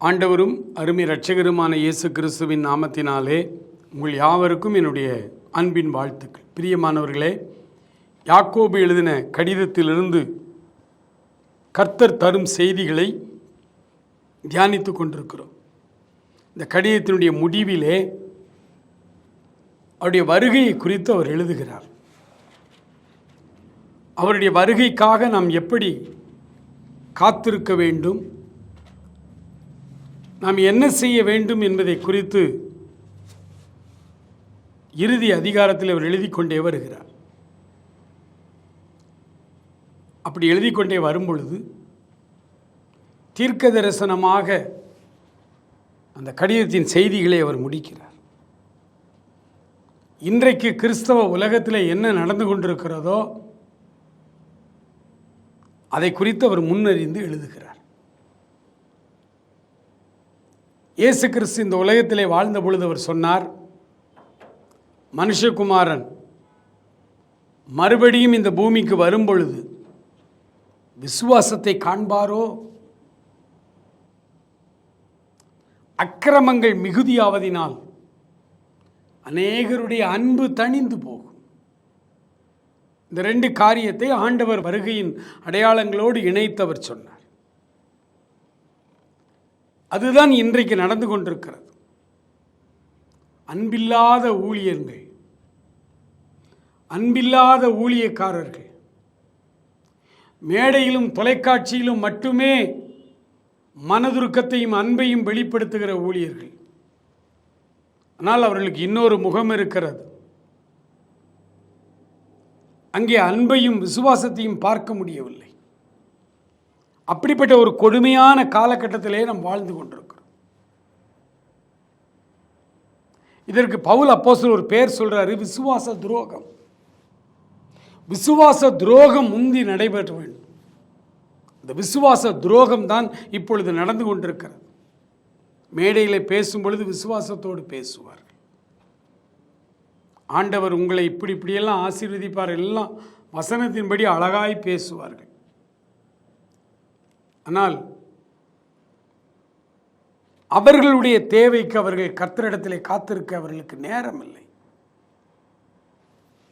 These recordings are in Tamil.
ஆண்டவரும் அருமை இரட்சகருமான இயேசு கிறிஸ்துவின் நாமத்தினாலே உங்கள் யாவருக்கும் என்னுடைய அன்பின் வாழ்த்துக்கள். பிரியமானவர்களே, யாக்கோபு எழுதின கடிதத்திலிருந்து கர்த்தர் தரும் செய்திகளை தியானித்து கொண்டிருக்கிறோம். இந்த கடிதத்தினுடைய முடிவிலே அவருடைய வருகையை குறித்து அவர் எழுதுகிறார். அவருடைய வருகைக்காக நாம் எப்படி காத்திருக்க வேண்டும், நாம் என்ன செய்ய வேண்டும் என்பதை குறித்து இறுதி அதிகாரத்தில் அவர் எழுதி கொண்டே வருகிறார். அப்படி எழுதி கொண்டே வரும்பொழுது தீர்க்க தரிசனமாக அந்த கடிதத்தின் செய்திகளை அவர் முடிக்கிறார். இன்றைக்கு கிறிஸ்தவ உலகத்தில் என்ன நடந்து கொண்டிருக்கிறதோ அதை குறித்து அவர் முன்னறிந்து எழுதுகிறார். இயேசு கிறிஸ்து இந்த உலகத்திலே வாழ்ந்த பொழுது அவர் சொன்னார், மனுஷகுமாரன் மறுபடியும் இந்த பூமிக்கு வரும்பொழுது விசுவாசத்தை காண்பாரோ? அக்கிரமங்கள் மிகுதியாவதினால் அநேகருடைய அன்பு தணிந்து போகும். இந்த ரெண்டு காரியத்தை ஆண்டவர் வருகையின் அடையாளங்களோடு இணைத்தவர் சொன்னார். அதுதான் இன்றைக்கு நடந்து கொண்டிருக்கிறது. அன்பில்லாத ஊழியர்கள், அன்பில்லாத ஊழியக்காரர்கள், மேடையிலும் தொலைக்காட்சியிலும் மட்டுமே மனதுருக்கத்தையும் அன்பையும் வெளிப்படுத்துகிற ஊழியர்கள். ஆனால் அவர்களுக்கு இன்னொரு முகம் இருக்கிறது. அங்கே அன்பையும் விசுவாசத்தையும் பார்க்க முடியவில்லை. அப்படிப்பட்ட ஒரு கொடுமையான காலகட்டத்திலே நாம் வாழ்ந்து கொண்டிருக்கிறோம். இதற்கு பவுல் அப்போஸ்தலர் ஒரு பெயர் சொல்றாரு, விசுவாச துரோகம். விசுவாச துரோகம் முந்தி நடைபெற வேண்டும். இந்த விசுவாச துரோகம் தான் இப்பொழுது நடந்து கொண்டிருக்கிறது. மேடையில் பேசும் பொழுது விசுவாசத்தோடு பேசுவார்கள். ஆண்டவர் உங்களை இப்படியெல்லாம் ஆசீர்வதிப்பார், எல்லாம் வசனத்தின்படி அழகாய் பேசுவார்கள். ஆனால் அவர்களுடைய தேவைக்கு அவர்கள் கர்த்தரிடத்திலே காத்திருக்க அவர்களுக்கு நேரம் இல்லை.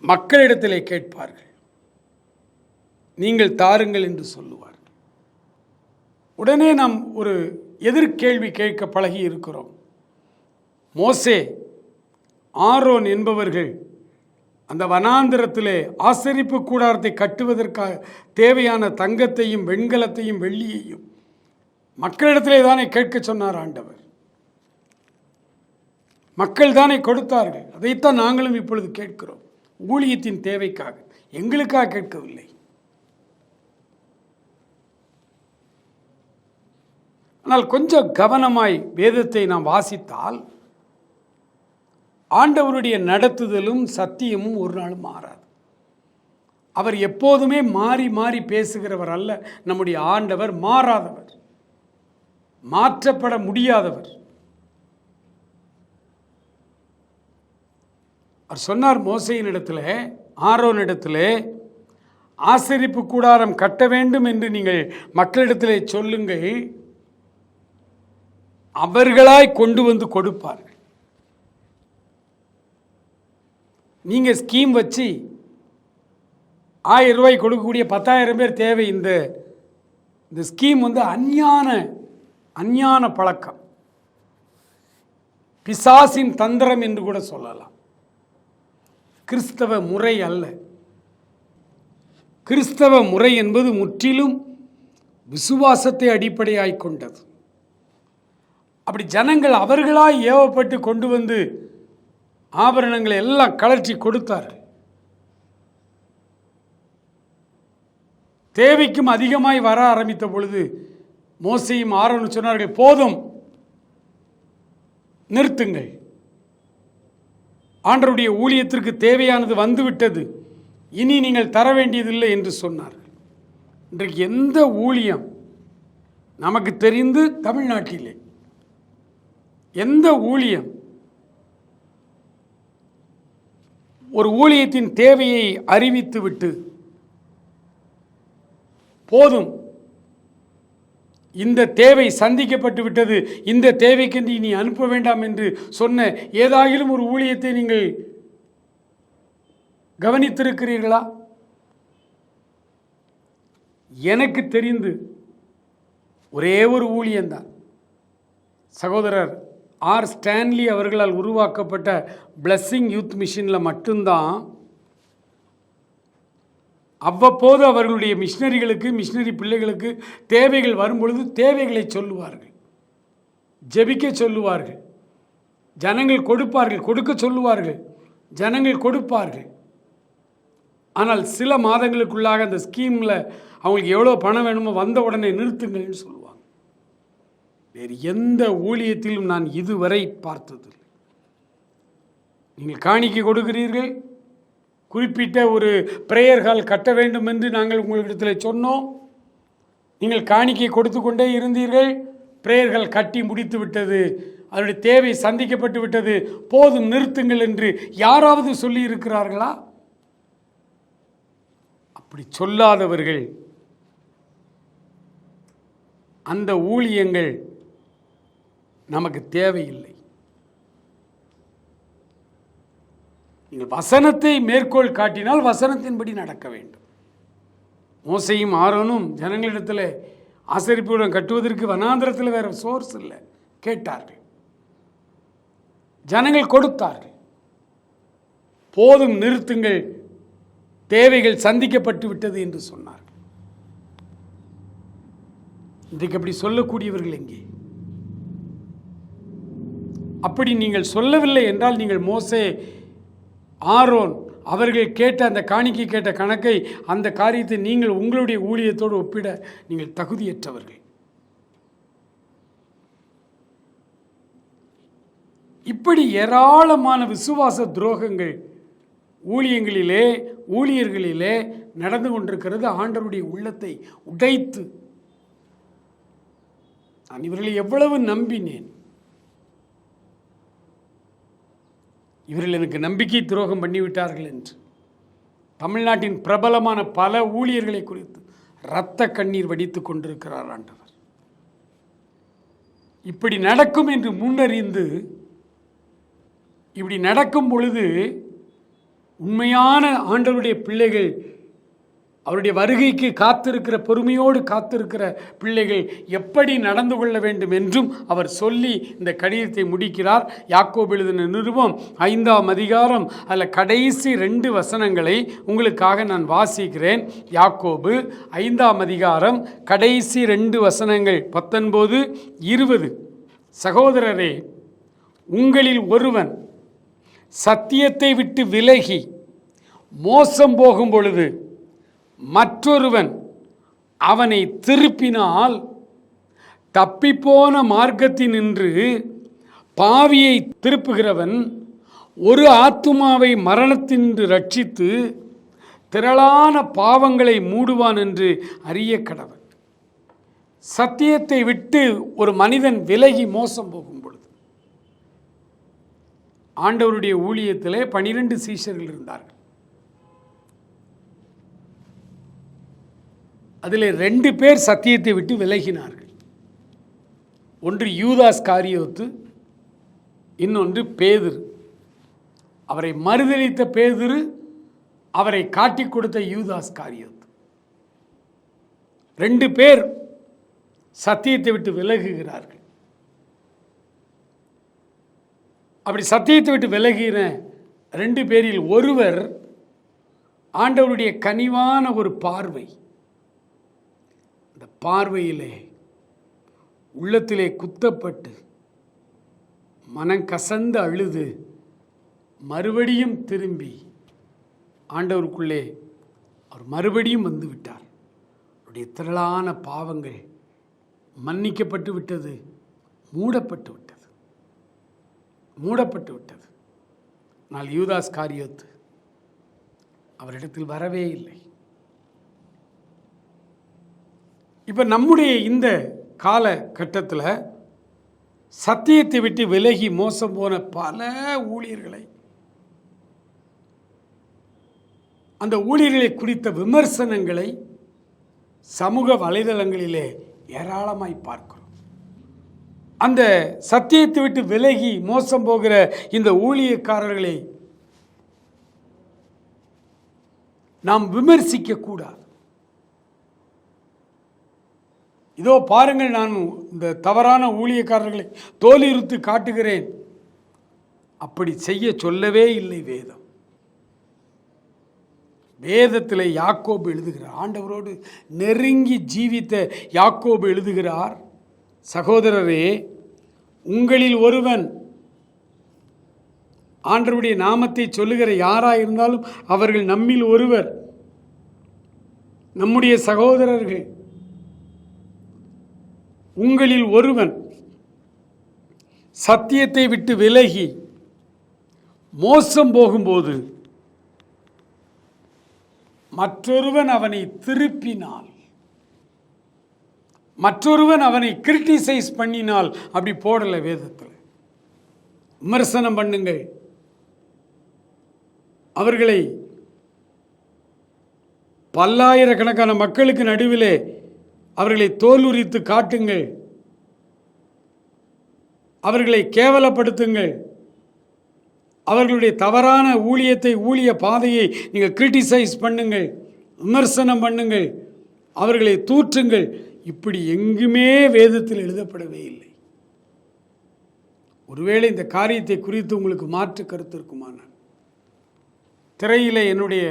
மக்களிடத்திலே கேட்பார்கள், நீங்கள் தாருங்கள் என்று சொல்லுவார்கள். உடனே நாம் ஒரு எதிர்கேள்வி கேட்க பழகி இருக்கிறோம். மோசே, ஆரோன் என்பவர்கள் அந்த வனாந்திரத்திலே ஆசரிப்பு கூடாரத்தை கட்டுவதற்காக தேவையான தங்கத்தையும் வெண்கலத்தையும் வெள்ளியையும் மக்களிடத்திலே தானே கேட்க சொன்னார் ஆண்டவர். மக்கள் தானே கொடுத்தார்கள். அதைத்தான் நாங்களும் இப்பொழுது கேட்கிறோம். ஊழியத்தின் தேவைக்காக, எங்களுக்காக கேட்கவில்லை. ஆனால் கொஞ்சம் கவனமாய் வேதத்தை நாம் வாசித்தால் ஆண்டவருடைய நடத்துதலும் சத்தியமும் ஒரு நாளும் மாறாது. அவர் எப்போதுமே மாறி மாறி பேசுகிறவர் அல்ல. நம்முடைய ஆண்டவர் மாறாதவர், மாற்றப்பட முடியாதவர். அவர் சொன்னார் மோசேயின் இடத்துல, ஆரோன் இடத்துல, ஆசரிப்பு கூடாரம் கட்ட வேண்டும் என்று நீங்கள் மக்களிடத்திலே சொல்லுங்கள், அவர்களாய் கொண்டு வந்து கொடுப்பார்கள். நீங்கள் ஸ்கீம் வச்சு 1000 ரூபாய் கொடுக்கக்கூடிய 10,000 பேர் தேவை. இந்த ஸ்கீம் அஞ்ஞான பழக்கம், பிசாசின் தந்திரம் என்று கூட சொல்லலாம். கிறிஸ்தவ முறை அல்ல. கிறிஸ்தவ முறை என்பது முற்றிலும் விசுவாசத்தை அடிப்படையாய் கொண்டது. அப்படி ஜனங்கள் அவர்களாய் ஏவப்பட்டு கொண்டு வந்து ஆபரணங்களை எல்லாம் கலர்ச்சி கொடுத்தார்கள். தேவைக்கும் அதிகமாய் வர ஆரம்பித்த பொழுது மோசேயும் ஆரோனும் சொன்னார்கள், போதும், நிறுத்துங்கள், ஆண்டவருடைய ஊழியத்திற்கு தேவையானது வந்துவிட்டது, இனி நீங்கள் தர வேண்டியதில்லை என்று சொன்னார்கள். இன்றைக்கு எந்த ஊழியம் நமக்கு தெரிந்து தமிழ்நாட்டிலே எந்த ஊழியம் ஒரு ஊழியத்தின் தேவையை அறிவித்துவிட்டு போதும் இந்த தேவை சந்திக்கப்பட்டு விட்டது, இந்த தேவைக்கென்று இனி அனுப்ப வேண்டாம் என்று சொன்ன ஏதாயிலும் ஒரு ஊழியத்தை நீங்கள் கவனித்திருக்கிறீர்களா? எனக்கு தெரிந்து ஒரே ஒரு ஊழியம்தான். சகோதரர் ஆர் ஸ்டான்லி அவர்களால் உருவாக்கப்பட்ட பிளஸ்ஸிங் யூத் மிஷனில் மட்டும்தான் அவ்வப்போது அவர்களுடைய மிஷினரிகளுக்கு, மிஷினரி பிள்ளைகளுக்கு தேவைகள் வரும்பொழுது தேவைகளை சொல்லுவார்கள், ஜெபிக்க சொல்லுவார்கள், ஜனங்கள் கொடுப்பார்கள், கொடுக்க சொல்லுவார்கள், ஜனங்கள் கொடுப்பார்கள். ஆனால் சில மாதங்களுக்குள்ளாக அந்த ஸ்கீமில் அவங்களுக்கு எவ்வளோ பணம் வேணுமோ வந்த உடனே நிறுத்துங்கள்னு சொல்லுவாங்க. வேறு எந்த ஊழியத்திலும் நான் இதுவரை பார்த்ததில்லை. நீங்கள் காணிக்கை கொடுக்கிறீர்கள், குறிப்பிட்ட ஒரு பிரேயர் ஹால் கட்ட வேண்டும் என்று நாங்கள் உங்களிடத்தில் சொன்னோம், நீங்கள் காணிக்கை கொடுத்து கொண்டே இருந்தீர்கள், பிரேயர் ஹால் கட்டி முடித்து விட்டது, அதனுடைய தேவை சந்திக்கப்பட்டு விட்டது, போதும் நிறுத்துங்கள் என்று யாராவது சொல்லி இருக்கிறார்களா? அப்படி சொல்லாதவர்கள் அந்த ஊழியங்கள் நமக்கு தேவையில்லை. நீங்கள் வசனத்தை மேற்கோள் காட்டினால் வசனத்தின்படி நடக்க வேண்டும். மோசையும் ஆரோனும் ஜனங்களிடத்தில் ஆசரிப்புடன் கட்டுவதற்கு வனாந்திரத்தில் வேற சோர்ஸ் இல்லை, கேட்டார்கள், ஜனங்கள் கொடுத்தார்கள். போதும் நிறுத்துங்கள், தேவைகள் சந்திக்கப்பட்டு விட்டது என்று சொன்னார்கள். இன்றைக்கு அப்படி சொல்லக்கூடியவர்கள் எங்கே? அப்படி நீங்கள் சொல்லவில்லை என்றால் நீங்கள் மோசே, ஆரோன் அவர்கள் கேட்ட அந்த காணிக்கை கேட்ட கணக்கை, அந்த காரியத்தை நீங்கள் உங்களுடைய ஊழியத்தோடு ஒப்பிட நீங்கள் தகுதியற்றவர்கள். இப்படி ஏராளமான விசுவாச துரோகங்கள் ஊழியங்களிலே, ஊழியர்களிலே நடந்து கொண்டிருக்கிறது. ஆண்டவருடைய உள்ளத்தை உடைத்து, நான் இவர்களை எவ்வளவு நம்பினேன், இவர்கள் எனக்கு நம்பிக்கை துரோகம் பண்ணிவிட்டார்கள் என்று தமிழ்நாட்டின் பிரபலமான பல ஊழியர்களை குறித்து இரத்த கண்ணீர் வடித்துக் கொண்டிருக்கிறார் ஆண்டவர். இப்படி நடக்கும் என்று முன்னறிந்து, இப்படி நடக்கும் பொழுது உண்மையான ஆண்டவருடைய பிள்ளைகள், அவருடைய வருகைக்கு காத்திருக்கிற, பொறுமையோடு காத்திருக்கிற பிள்ளைகள் எப்படி நடந்து கொள்ள வேண்டும் என்றும் அவர் சொல்லி இந்த கடிதத்தை முடிக்கிறார். யாக்கோபு எழுதின நிருபம் 5ஆம் அதிகாரம் அதில் கடைசி 2 வசனங்களை உங்களுக்காக நான் வாசிக்கிறேன். யாக்கோபு 5ஆம் அதிகாரம் கடைசி 2 வசனங்கள் 19, 20. சகோதரரே, உங்களில் ஒருவன் சத்தியத்தை விட்டு விலகி மோசம் போகும் பொழுது மற்றொருவன் அவனை திருப்பினால், தப்பிப்போன மார்க்கத்தினின்று பாவியை திருப்புகிறவன் ஒரு ஆத்துமாவை மரணத்தினின்று ரட்சித்து திரளான பாவங்களை மூடுவான் என்று அறிய கடவன். சத்தியத்தை விட்டு ஒரு மனிதன் விலகி மோசம் போகும் பொழுது, ஆண்டவருடைய ஊழியத்திலே 12 சீஷர்கள் இருந்தார்கள். அதில் 2 பேர் சத்தியத்தை விட்டு விலகினார்கள். ஒன்று யூதாஸ் காரியோத்து, இன்னொன்று பேதுரு. அவரை மறுதலித்த பேதுரு, அவரை காட்டிக் கொடுத்த யூதாஸ் காரியோத்து. 2 பேர் சத்தியத்தை விட்டு விலகுகிறார்கள். அப்படி சத்தியத்தை விட்டு விலகின 2 பேரில் ஒருவர் ஆண்டவருடைய கனிவான ஒரு பார்வை, அந்த பார்வையிலே உள்ளத்திலே குத்தப்பட்டு மனம் கசந்து அழுது மறுபடியும் திரும்பி ஆண்டவருக்குள்ளே அவர் மறுபடியும் வந்து விட்டார். அவருடைய திரளான பாவங்கள் மன்னிக்கப்பட்டு விட்டது, மூடப்பட்டு விட்டது, மூடப்பட்டு விட்டது. ஆனால் யூதாஸ் காரியோத்து அவரிடத்தில் வரவே இல்லை. இப்போ நம்முடைய இந்த காலகட்டத்தில் சத்தியத்தை விட்டு விலகி மோசம் போன பல ஊழியர்களை, அந்த ஊழியர்களை குறித்த விமர்சனங்களை சமூக வலைதளங்களிலே ஏராளமாய் பார்க்கிறோம். அந்த சத்தியத்தை விட்டு விலகி மோசம் போகிற இந்த ஊழியக்காரர்களை நாம் விமர்சிக்க கூடாது. இதோ பாருங்கள், நான் இந்த தவறான ஊழியக்காரர்களை தோலுரித்து காட்டுகிறேன், அப்படி செய்ய சொல்லவே இல்லை வேதம். வேதத்தில் யாக்கோபு எழுதுகிறார், ஆண்டவரோடு நெருங்கி ஜீவித்த யாக்கோபு எழுதுகிறார், சகோதரரே, உங்களில் ஒருவன் ஆண்டவருடைய நாமத்தை சொல்லுகிற யாராயிருந்தாலும் அவர்கள் நம்மில் ஒருவர், நம்முடைய சகோதரர்கள். உங்களில் ஒருவன் சத்தியத்தை விட்டு விலகி மோசம் போகும்போது மற்றொருவன் அவனை திருப்பினால், மற்றொருவன் அவனை கிரிட்டிசைஸ் பண்ணினால், அப்படி போடலை வேதத்தில், விமர்சனம் பண்ணுங்கள், அவர்களை பல்லாயிரக்கணக்கான மக்களுக்கு நடுவிலே அவர்களை தோலுரித்து காட்டுங்கள், அவர்களை கேவலப்படுத்துங்கள், அவர்களுடைய தவறான ஊழியத்தை, ஊழிய பாதையை நீங்கள் கிரிட்டிசைஸ் பண்ணுங்கள், விமர்சனம் பண்ணுங்கள், அவர்களை தூற்றுங்கள். இப்படி எங்குமே வேதத்தில் எழுதப்படவே இல்லை. ஒருவேளை இந்த காரியத்தை குறித்து உங்களுக்கு மாற்று கருத்து இருக்குமானால் திரையிலே என்னுடைய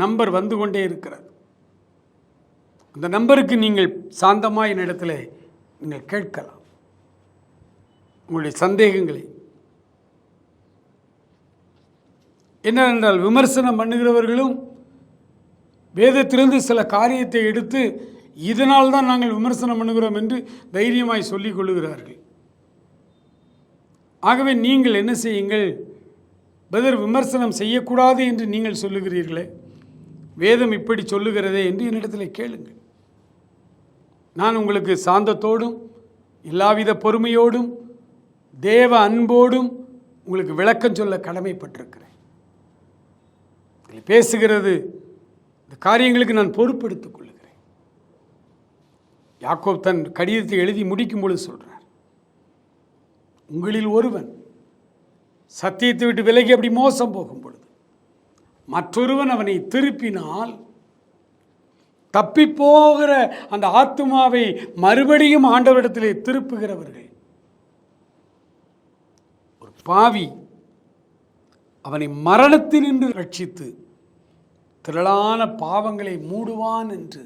நம்பர் வந்து கொண்டே இருக்கிறது. அந்த நம்பருக்கு நீங்கள் சாந்தமாக என்னிடத்தில் நீங்கள் கேட்கலாம் உங்களுடைய சந்தேகங்களை. என்னவென்றால், விமர்சனம் பண்ணுகிறவர்களும் வேதத்திலிருந்து சில காரியத்தை எடுத்து இதனால் தான் நாங்கள் விமர்சனம் பண்ணுகிறோம் என்று தைரியமாய் சொல்லிக் கொள்ளுகிறார்கள். ஆகவே நீங்கள் என்ன செய்யுங்கள், பிரதர் விமர்சனம் செய்யக்கூடாது என்று நீங்கள் சொல்லுகிறீர்களே, வேதம் இப்படி சொல்லுகிறதே என்று என்னிடத்தில் கேளுங்கள். நான் உங்களுக்கு சாந்தத்தோடும் எல்லாவித பொறுமையோடும் தேவ அன்போடும் உங்களுக்கு விளக்கம் சொல்ல கடமைப்பட்டிருக்கிறேன். பேசுகிறது இந்த காரியங்களுக்கு நான் பொறுப்பெடுத்துக் கொள்கிறேன். யாக்கோப் தன் கடிதத்தை எழுதி முடிக்கும் பொழுது சொல்றார், உங்களில் ஒருவன் சத்தியத்தை விட்டு விலகி அப்படி மோசம் போகும் பொழுது மற்றொருவன் அவனை திருப்பினால், தப்பி போகிற அந்த ஆத்துமாவை மறுபடியும் ஆண்டவரிடத்திலே திருப்புகிறவர்கள், ஒரு பாவி அவனை மரணத்தினின்று ரட்சித்து திரளான பாவங்களை மூடுவான் என்று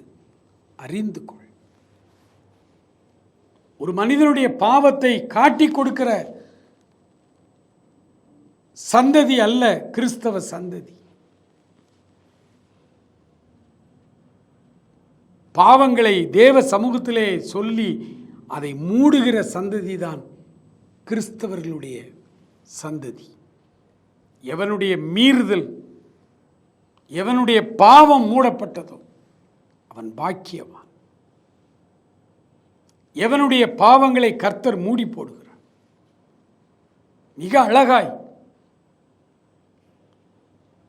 அறிந்து கொள். ஒரு மனிதனுடைய பாவத்தை காட்டி கொடுக்கிற சந்ததி அல்ல கிறிஸ்தவ சந்ததி. பாவங்களை தேவ சமூகத்திலே சொல்லி அதை மூடுகிற சந்ததி தான் கிறிஸ்தவர்களுடைய சந்ததி. எவனுடைய மீறுதல், எவனுடைய பாவம் மூடப்பட்டதோ அவன் பாக்கியவான். எவனுடைய பாவங்களை கர்த்தர் மூடி போடுகிறார். மிக அழகாய்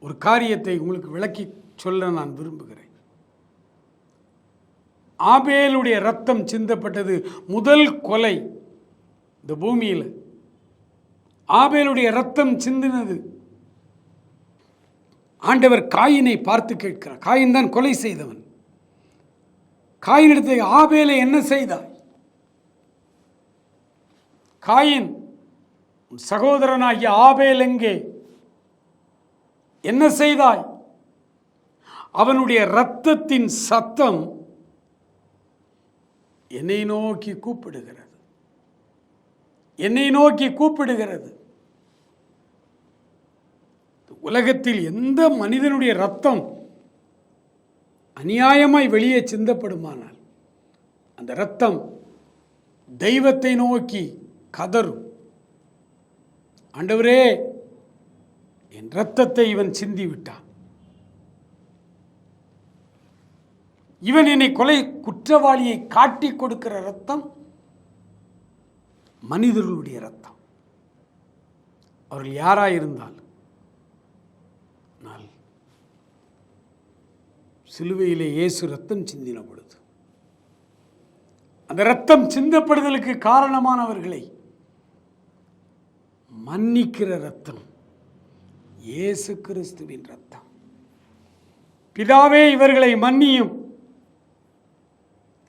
ஒரு காரியத்தை உங்களுக்கு விளக்கி சொல்ல நான் விரும்புகிறேன். ஆபேலுடைய ரத்தம் சிந்தப்பட்டது முதல் கொலை இந்த பூமியில். ஆபேலுடைய ரத்தம் சிந்தினது. ஆண்டவர் காயினை பார்த்து கேட்கிறார். காயின் தான் கொலை செய்தவன். காயினிடத்தை, ஆபேலை என்ன செய்தாய்? காயின், சகோதரனாகிய ஆபேல் எங்கே? என்ன செய்தாய்? அவனுடைய இரத்தத்தின் சத்தம் என்னை நோக்கி கூப்பிடுகிறது, என்னை நோக்கி கூப்பிடுகிறது. உலகத்தில் எந்த மனிதனுடைய இரத்தம் அநியாயமாய் வெளியே சிந்தப்படுமானால் அந்த இரத்தம் தெய்வத்தை நோக்கி கதறும். ஆண்டவரே, என் இரத்தத்தை இவன் சிந்தி விட்டான், இவன் என்னை கொலை குற்றவாளியை காட்டி கொடுக்கிற இரத்தம் மனிதர்களுடைய இரத்தம். அவர்கள் யாராயிருந்தால் சிலுவையிலே இயேசு ரத்தம் சிந்தின பொழுது அந்த இரத்தம் சிந்தப்படுதலுக்கு காரணமானவர்களை மன்னிக்கிற இரத்தம் இயேசு கிறிஸ்துவின் இரத்தம். பிதாவே, இவர்களை மன்னியும்,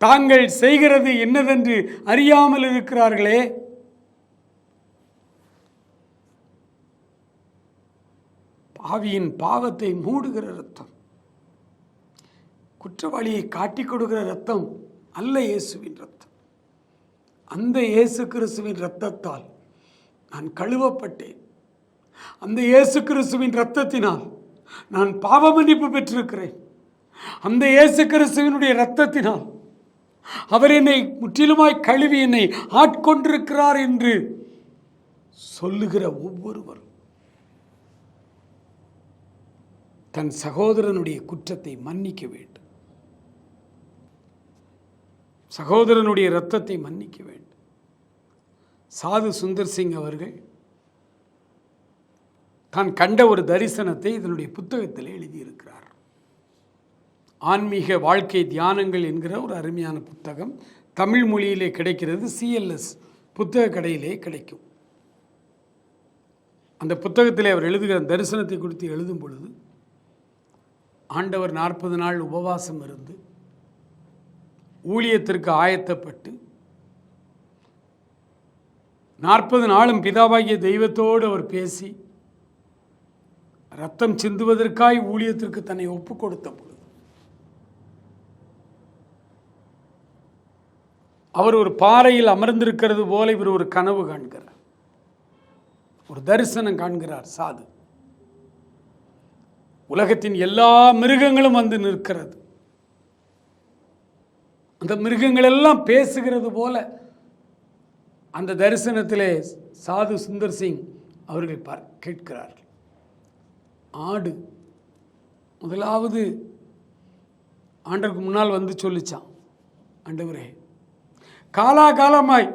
தாங்கள் செய்கிறது என்னதென்று அறியாமல் இருக்கிறார்களே. பாவியின் பாவத்தை மூடுகிற இரத்தம், குற்றவாளியை காட்டிக் கொடுக்கிற இரத்தம் அல்ல இயேசுவின் இரத்தம். அந்த இயேசு கிறிஸ்துவின் இரத்தத்தால் நான் கழுவப்பட்டேன். அந்த இயேசு கிறிஸ்துவின் இரத்தத்தினால் நான் பாவ மன்னிப்பு பெற்றிருக்கிறேன். அந்த இயேசு கிறிஸ்துவினுடைய இரத்தத்தினால் அவர் என்னை முற்றிலுமாய் கழுவி என்னை ஆட்கொண்டிருக்கிறார் என்று சொல்லுகிற ஒவ்வொருவரும் தன் சகோதரனுடைய குற்றத்தை மன்னிக்க வேண்டும். சகோதரனுடைய இரத்தத்தை மன்னிக்க வேண்டும். சாது சுந்தர் சிங் அவர்கள் தான் கண்ட ஒரு தரிசனத்தை இதனுடைய புத்தகத்தில் எழுதியிருக்கிறார். ஆன்மீக வாழ்க்கை தியானங்கள் என்கிற ஒரு அருமையான புத்தகம் தமிழ் மொழியிலே கிடைக்கிறது. CLS புத்தக கடையிலே கிடைக்கும். அந்த புத்தகத்திலே அவர் எழுதுகிற தரிசனத்தை குறித்து எழுதும் பொழுது, ஆண்டவர் 40 நாள் உபவாசம் இருந்து ஊழியத்திற்கு ஆயத்தப்பட்டு 40 நாளும் பிதாவாகிய தெய்வத்தோடு அவர் பேசி ரத்தம் சிந்துவதற்காய் ஊழியத்திற்கு தன்னை ஒப்பு கொடுத்த பொழுது அவர் ஒரு பாறையில் அமர்ந்திருக்கிறது போல இவர் ஒரு கனவு காண்கிறார், ஒரு தரிசனம் காண்கிறார். சாது, உலகத்தின் எல்லா மிருகங்களும் வந்து நிற்கிறது. அந்த மிருகங்கள் எல்லாம் பேசுகிறது போல அந்த தரிசனத்திலே சாது சுந்தர் சிங் அவர்கள் கேட்கிறார்கள். ஆடு முதலாவது ஆண்டவருக்கு முன்னால் வந்து சொல்லிச்சான், ஆண்டவரே, காலாகாலமாய்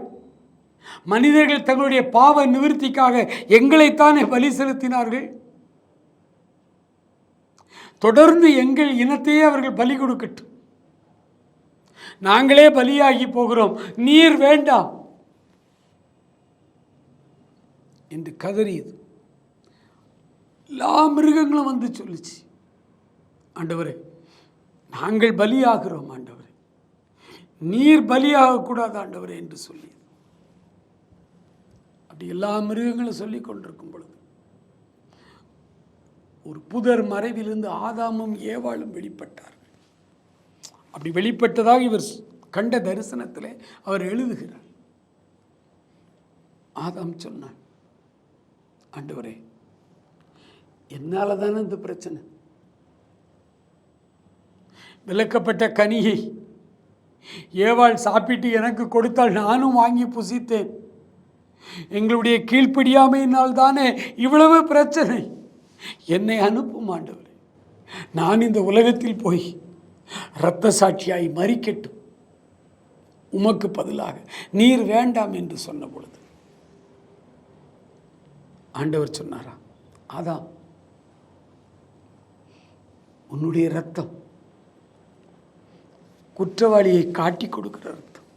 மனிதர்கள் தங்களுடைய பாவ நிவர்த்திக்காக எங்களைத்தானே பலி செலுத்தினார்கள். தொடர்ந்து எங்கள் இனத்தையே அவர்கள் பலி கொடுக்கட்டும், நாங்களே பலியாகி போகிறோம், நீர் வேண்டாம் என்று கதறியது. எல்லா மிருகங்களும் வந்து சொல்லிச்சு, ஆண்டவரே, நாங்கள் பலியாகிறோம் ஆண்டவரே, நீர் பலியாகக்கூடாது ஆண்டவரே என்று சொல்லி. அப்படி எல்லா மிருகங்களும் சொல்லி கொண்டிருக்கும் பொழுது ஒரு புதர் மறைவிலிருந்து ஆதாமும் ஏவாளும் வெளிப்பட்டார்கள். அப்படி வெளிப்பட்டதாக இவர் கண்ட தரிசனத்தில் அவர் எழுதுகிறார். ஆதாம் சொன்னான், ஆண்டவரே, என்னால தானே இந்த பிரச்சனை, விலக்கப்பட்ட கனியை ஏவாள் சாப்பிட்டு எனக்கு கொடுத்தால் நானும் வாங்கி புசித்தேன், எங்களுடைய கீழ்ப்படியாமையினால் தானே இவ்வளவு பிரச்சனை, என்னை அனுப்பும் ஆண்டவரே, நான் இந்த உலகத்தில் போய் இரத்த சாட்சியாய் மரிக்கட்டும், உமக்கு பதிலாக நீர் வேண்டாம் என்று சொன்ன பொழுது ஆண்டவர் சொன்னாரா, அதான் உன்னுடைய இரத்தம் குற்றவாளியை காட்டி கொடுக்கிற இரத்தம்.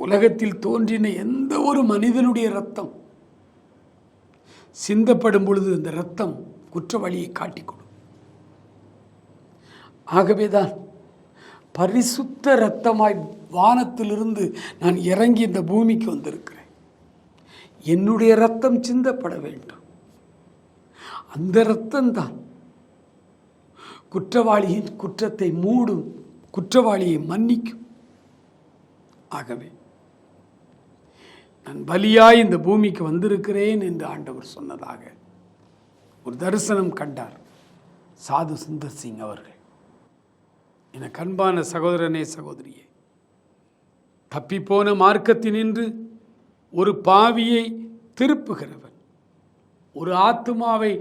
உலகத்தில் தோன்றின எந்த ஒரு மனிதனுடைய இரத்தம் சிந்தப்படும் பொழுது அந்த இரத்தம் குற்றவாளியை காட்டி கொடும். ஆகவேதான் பரிசுத்த இரத்தமாய் வானத்திலிருந்து நான் இறங்கி இந்த பூமிக்கு வந்திருக்கிறேன். என்னுடைய இரத்தம் சிந்தப்பட வேண்டும். அந்த இரத்தம்தான் குற்றவாளியின் குற்றத்தை மூடும், குற்றவாளியை மன்னிக்கும். ஆகவே நான் பலியாய் இந்த பூமிக்கு வந்திருக்கிறேன் என்று ஆண்டவர் சொன்னதாக ஒரு தரிசனம் கண்டார் சாது சுந்தர் சிங் அவர்கள். எனக்கு அன்பான சகோதரனே, சகோதரியே, தப்பிப்போன மார்க்கத்தினின்று ஒரு பாவியை திருப்புகிறவன், ஒரு ஆத்துமாவை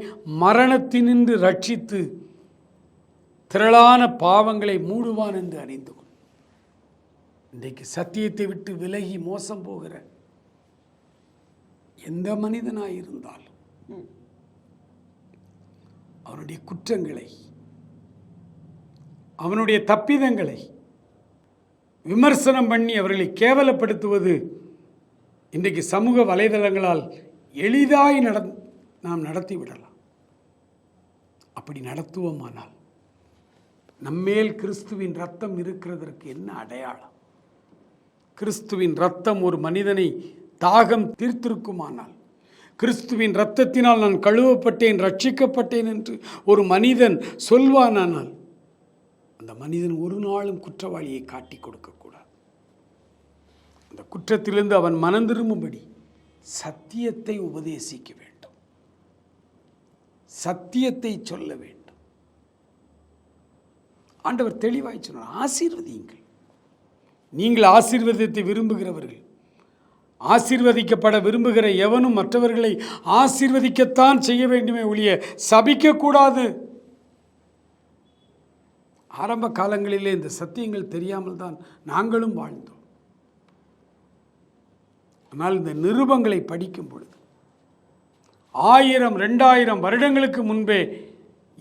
மரணத்தினின்று ரட்சித்து திரளான பாவங்களை மூடுவான் என்று அறிந்து கொள். இன்றைக்கு சத்தியத்தை விட்டு விலகி மோசம் போகிற எந்த மனிதனாயிருந்தாலும் அவனுடைய குற்றங்களை, அவனுடைய தப்பிதங்களை விமர்சனம் பண்ணி அவர்களை கேவலப்படுத்துவது இன்றைக்கு சமூக வலைதளங்களால் எளிதாய் நாம் நடத்தி விடலாம். அப்படி நடத்துவோமானால் நம்மேல் கிறிஸ்துவின் இரத்தம் இருக்கிறதற்கு என்ன அடையாளம்? கிறிஸ்துவின் இரத்தம் ஒரு மனிதனை தாகம் தீர்த்திருக்குமானால், கிறிஸ்துவின் இரத்தத்தினால் நான் கழுவப்பட்டேன், ரட்சிக்கப்பட்டேன் என்று ஒரு மனிதன் சொல்வானானால், அந்த மனிதன் ஒரு நாளும் குற்றவாளியை காட்டி கொடுக்கக்கூடாது. அந்த குற்றத்திலிருந்து அவன் மனம் திரும்பும்படி சத்தியத்தை உபதேசிக்க வேண்டும், சத்தியத்தை சொல்ல வேண்டும். ஆண்டவர் தெளிவாய் சொன்னார், ஆசீர்வதியுங்கள். நீங்கள் ஆசீர்வாதத்தை விரும்புகிறவர்கள், ஆசீர்வதிக்கப்பட விரும்புகிற எவனும் மற்றவர்களை ஆசீர்வதிக்கத்தான் செய்ய வேண்டுமே ஒழிய சபிக்கக்கூடாது. ஆரம்ப காலங்களிலே இந்த சத்தியங்கள் தெரியாமல் தான் நாங்களும் வாழ்ந்தோம். ஆனால் இந்த நிருபங்களை படிக்கும் பொழுது 1000 2000 வருடங்களுக்கு முன்பே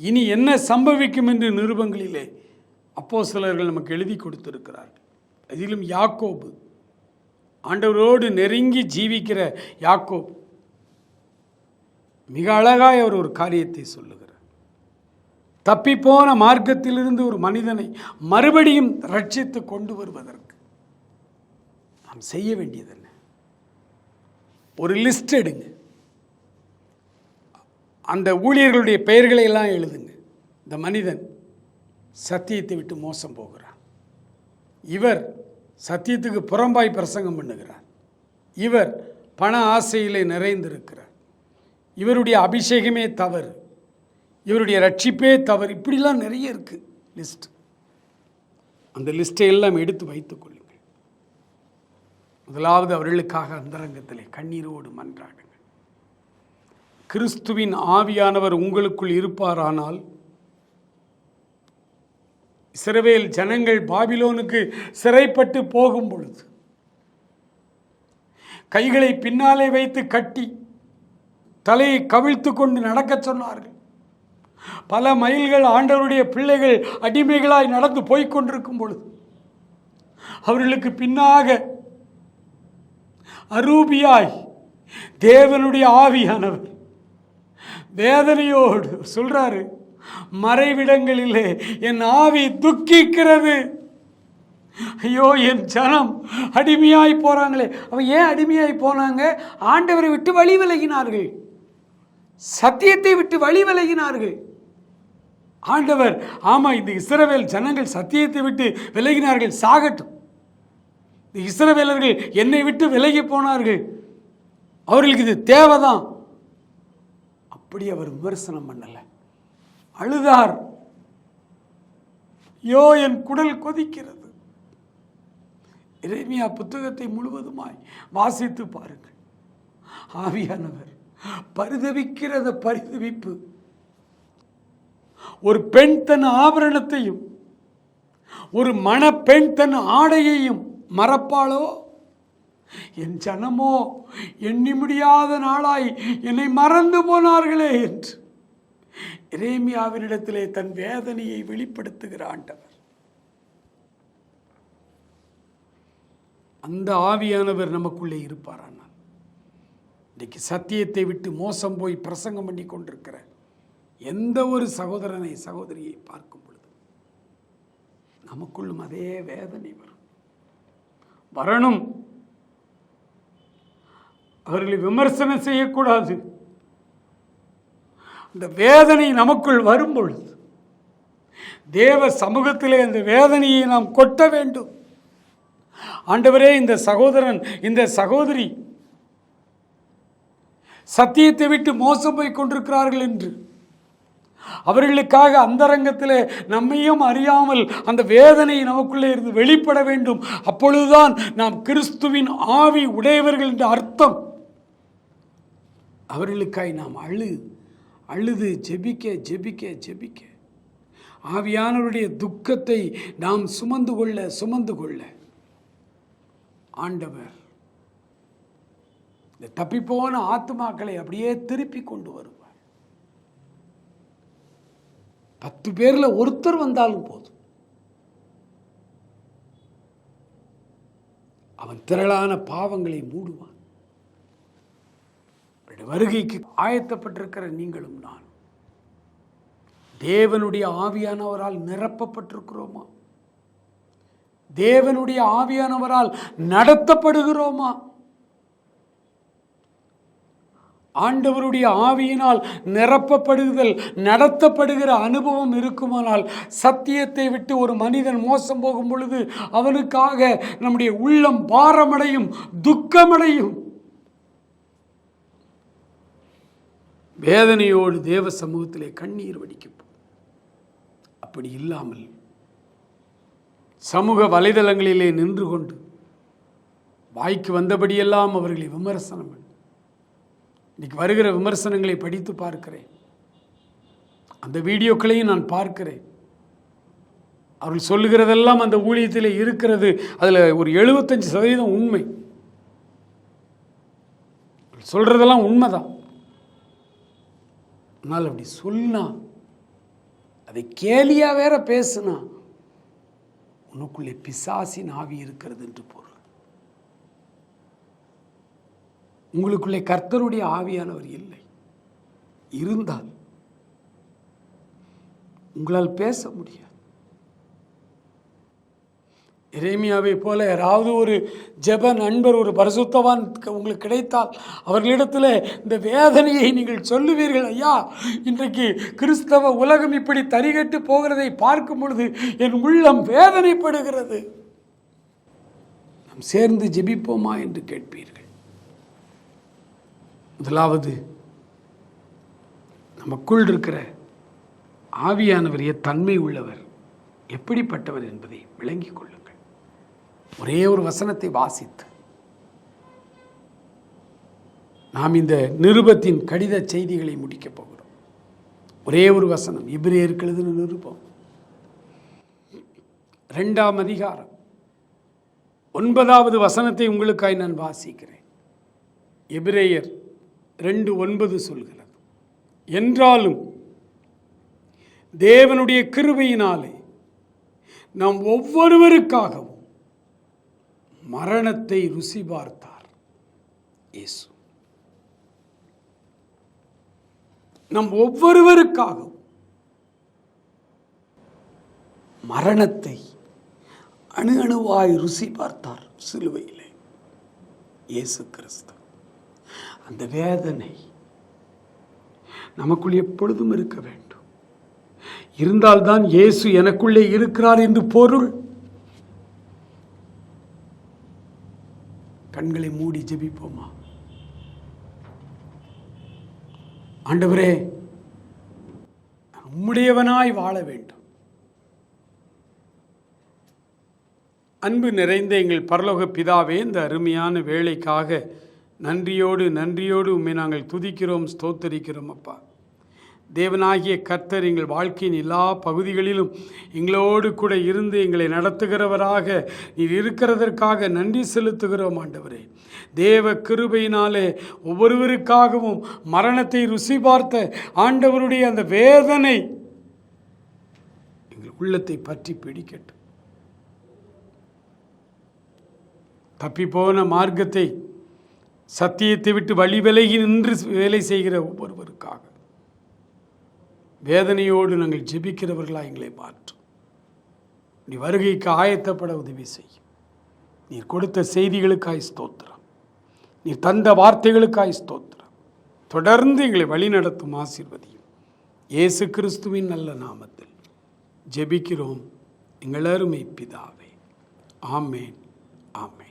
இனி என்ன சம்பவிக்கும் என்று நிருபங்களிலே அப்போஸ்தலர்கள் நமக்கு எழுதி கொடுத்திருக்கிறார்கள். அதிலும் யாக்கோபு, ஆண்டவரோடு நெருங்கி ஜீவிக்கிற யாக்கோபு, மிக அழகாய் அவர் ஒரு காரியத்தை சொல்லுகிறார். தப்பிப்போன மார்க்கத்திலிருந்து ஒரு மனிதனை மறுபடியும் ரட்சித்து கொண்டு வருவதற்கு நாம் செய்ய வேண்டியது என்ன? ஒரு லிஸ்ட் எடுங்க, அந்த ஊழியர்களுடைய பெயர்களை எல்லாம் எழுதுங்க. இந்த மனிதன் சத்தியத்தை விட்டு மோசம் போகிறான், இவர் சத்தியத்துக்கு புறம்பாய் பிரசங்கம் பண்ணுகிறார், இவர் பண ஆசையிலே நிறைந்திருக்கிறார், இவருடைய அபிஷேகமே தவறு, இவருடைய ரட்சிப்பே தவறு, இப்படிலாம் நிறைய இருக்குது லிஸ்ட். அந்த லிஸ்ட்டை எல்லாம் எடுத்து வைத்துக் கொள்ளுங்கள். முதலாவது அவர்களுக்காக அந்தரங்கத்திலே கண்ணீரோடு மன்றாடுங்கள். கிறிஸ்துவின் ஆவியானவர் உங்களுக்குள் இருப்பாரானால், இஸ்ரவேல் ஜனங்கள் பாபிலோனுக்கு சிறைப்பட்டு போகும் பொழுது கைகளை பின்னாலே வைத்து கட்டி தலையை கவிழ்த்து கொண்டு நடக்க சொன்னார்கள். பல மைல்கள் ஆண்டவருடைய பிள்ளைகள் அடிமைகளாய் நடந்து போய்கொண்டிருக்கும் பொழுது அவர்களுக்கு பின்னாக அரூபியாய் தேவனுடைய ஆவியானவர் வேதனையோடு சொல்றாரு, மறைவிடங்களிலே என் ஆவி துக்கிக்கிறது. ஐயோ, என் ஜனம் அடிமையாய் போறாங்களே. அவன் ஏன் அடிமையாய் போனாங்க? ஆண்டவரை விட்டு வழி விலகினார்கள், சத்தியத்தை விட்டு வழி விலகினார்கள். ஆண்டவர், ஆமா, இந்த இஸ்ரவேல் ஜனங்கள் சத்தியத்தை விட்டு விலகினார்கள், சாகட்டும். இந்த இஸ்ரவேலர்கள் என்னை விட்டு விலகி போனார்கள், அவர்களுக்கு இது தேவைதான். அப்படி அவர் விமர்சனம் பண்ணல, அழுதார். யோ, என் குடல் கொதிக்கிறது. எரேமியா புத்தகத்தை முழுவதுமாய் வாசித்து பாருங்கள். ஆவியானவர் பரிதவிக்கிறத பரிதவிப்பு. ஒரு பெண் தன் ஆபரணத்தையும் ஒரு மணப்பெண் தன் ஆடையையும் மறப்பாளோ? என் ஜனமோ எண்ணி முடியாத நாளாய் என்னை மறந்து போனார்களே என்று எரேமியாவினிடத்திலே தன் வேதனையை வெளிப்படுத்துகிற ஆண்டவர். அந்த ஆவியானவர் நமக்குள்ளே இருப்பாரானால், இன்றைக்கு சத்தியத்தை விட்டு மோசம் போய் பிரசங்கம் பண்ணி கொண்டிருக்கிற எந்த ஒரு சகோதரனை சகோதரியை பார்க்கும் பொழுது நமக்குள்ளும் அதே வேதனை வரணும். அவர்களை விமர்சனம் செய்யக்கூடாது. அந்த வேதனை நமக்குள் வரும் பொழுது தேவ சமூகத்திலே அந்த வேதனையை நாம் கொட்ட வேண்டும். ஆண்டவரே, இந்த சகோதரன் இந்த சகோதரி சத்தியத்தை விட்டு மோசம் போய் கொண்டிருக்கிறார்கள் என்று அவர்களுக்காக அந்தரங்கத்திலே நம்மையும் அறியாமல் அந்த வேதனை நமக்குள்ளே இருந்து வெளிப்பட வேண்டும். அப்பொழுதுதான் நாம் கிறிஸ்துவின் ஆவி உடையவர்கள் என்ற அர்த்தம். அவர்களுக்காய் நாம் அழுது ஜெபிக்க ஜெபிக்க ஜெபிக்க ஆவியானவருடைய துக்கத்தை நாம் சுமந்து கொள்ள ஆண்டவர் இந்த தப்பிப்போன ஆத்துமாக்களை அப்படியே திருப்பி கொண்டு வருவார். 10 பேர்ல ஒருத்தர் வந்தாலும் போதும். அவன் திரளான பாவங்களை மூடுவான். வருகைக்கு ஆயத்தப்பட்டிருக்கிற நீங்களும் நான் தேவனுடைய ஆவியானவரால் நிரப்பப்பட்டிருக்கிறோமா? தேவனுடைய ஆவியானவரால் நடத்தப்படுகிறோமா? ஆண்டவருடைய ஆவியினால் நிரப்பப்படுதல், நடத்தப்படுகிற அனுபவம் இருக்குமானால், சத்தியத்தை விட்டு ஒரு மனிதன் மோசம் போகும் பொழுது அவனுக்காக நம்முடைய உள்ளம் பாரமடையும், துக்கமடையும். வேதனையோடு தேவ சமூகத்திலே கண்ணீர் வடிக்கும். அப்படி இல்லாமல் சமூக வலைதளங்களிலே நின்று கொண்டு வாய்க்கு வந்தபடியெல்லாம் அவர்களை விமர்சனம் பண்ணி, இன்னைக்கு வருகிற விமர்சனங்களை படித்து பார்க்கிறேன், அந்த வீடியோக்களையும் நான் பார்க்கிறேன். அவர்கள் சொல்லுகிறதெல்லாம் அந்த ஊழியத்தில் இருக்கிறது. அதில் ஒரு 75% உண்மை. சொல்றதெல்லாம் உண்மைதான். ஆனால் அப்படி சொன்னா, அதை கேலியா வேற பேசுனா, உனக்குள்ளே பிசாசின் ஆவி இருக்கிறது என்று பொருள். உங்களுக்குள்ளே கர்த்தருடைய ஆவியானவர் இல்லை. இருந்தால் உங்களால் பேச முடியாது. எரேமியாவை போல யாராவது ஒரு ஜெப நண்பர், ஒரு பரிசுத்தவான் உங்களுக்கு கிடைத்தால் அவர்களிடத்தில் இந்த வேதனையை நீங்கள் சொல்லுவீர்கள். ஐயா, இன்றைக்கு கிறிஸ்தவ உலகம் இப்படி தரிகட்டு போகிறதை பார்க்கும் பொழுது என் உள்ளம் வேதனைப்படுகிறது, நாம் சேர்ந்து ஜெபிப்போமா என்று கேட்பீர்கள். முதலாவது, நமக்குள் இருக்கிற ஆவியானவர் தன்மை உள்ளவர், எப்படிப்பட்டவர் என்பதை விளங்கிக் கொள்ளுங்கள். ஒரே ஒரு வசனத்தை வாசித்து நாம் இந்த நிருபத்தின் கடித செய்திகளை முடிக்கப் போகிறோம். ஒரே ஒரு வசனம், எபிரேயருக்கு எழுதின நிருபம் 2ஆம் அதிகாரம் 9வது வசனத்தை உங்களுக்காய் நான் வாசிக்கிறேன். எபிரேயர் 2:9 சொல்கிறது, என்றாலும் தேவனுடைய கிருபையினாலே நாம் ஒவ்வொருவருக்காகவும் மரணத்தை ருசி பார்த்தார் இயேசு. நம் ஒவ்வொருவருக்காகவும் மரணத்தை அணு அணுவாய் ருசி பார்த்தார் சிலுவையிலே இயேசு கிறிஸ்து. அந்த வேதனை நமக்குள் எப்பொழுதும் இருக்க வேண்டும். இருந்தால்தான் இயேசு எனக்குள்ளே இருக்கிறார் என்று பொருள். கண்களை மூடி ஜெபிப்போமா? ஆண்டவரே, உம்முடையவனாய் வாழ வேண்டும். அன்பு நிறைந்த எங்கள் பரலோக பிதாவே, இந்த அருமையான வேளைக்காக நன்றியோடு உம்மை நாங்கள் துதிக்கிறோம், ஸ்தோத்தரிக்கிறோம். அப்பா, தேவனாகிய கர்த்தர் எங்கள் வாழ்க்கையின் எல்லா பகுதிகளிலும் எங்களோடு கூட இருந்து எங்களை நடத்துகிறவராக நீர் இருக்கிறதற்காக நன்றி செலுத்துகிறோம். ஆண்டவரே, தேவ கிருபையினாலே ஒவ்வொருவருக்காகவும் மரணத்தை ருசி பார்த்த ஆண்டவருடைய அந்த வேதனை எங்கள் உள்ளத்தை பற்றி பிடிக்கட்டும். தப்பிப்போன மார்க்கத்தை, சத்தியத்தை விட்டு வழி விலகி நின்று வேலை செய்கிற ஒவ்வொருவருக்காக வேதனையோடு நாங்கள் ஜெபிக்கிறவர்களாக எங்களை மாற்றும். நீ வருகைக்கு ஆயத்தப்பட உதவி செய்யும். நீர் கொடுத்த செய்திகளுக்காய் ஸ்தோத்திரம். நீர் தந்த வார்த்தைகளுக்காய் ஸ்தோத்திரம். தொடர்ந்து எங்களை வழிநடத்தும் ஆசீர்வதியும். இயேசு கிறிஸ்துவின் நல்ல நாமத்தில் ஜெபிக்கிறோம் எங்கள் அருமை பிதாவே. ஆமேன், ஆமேன்.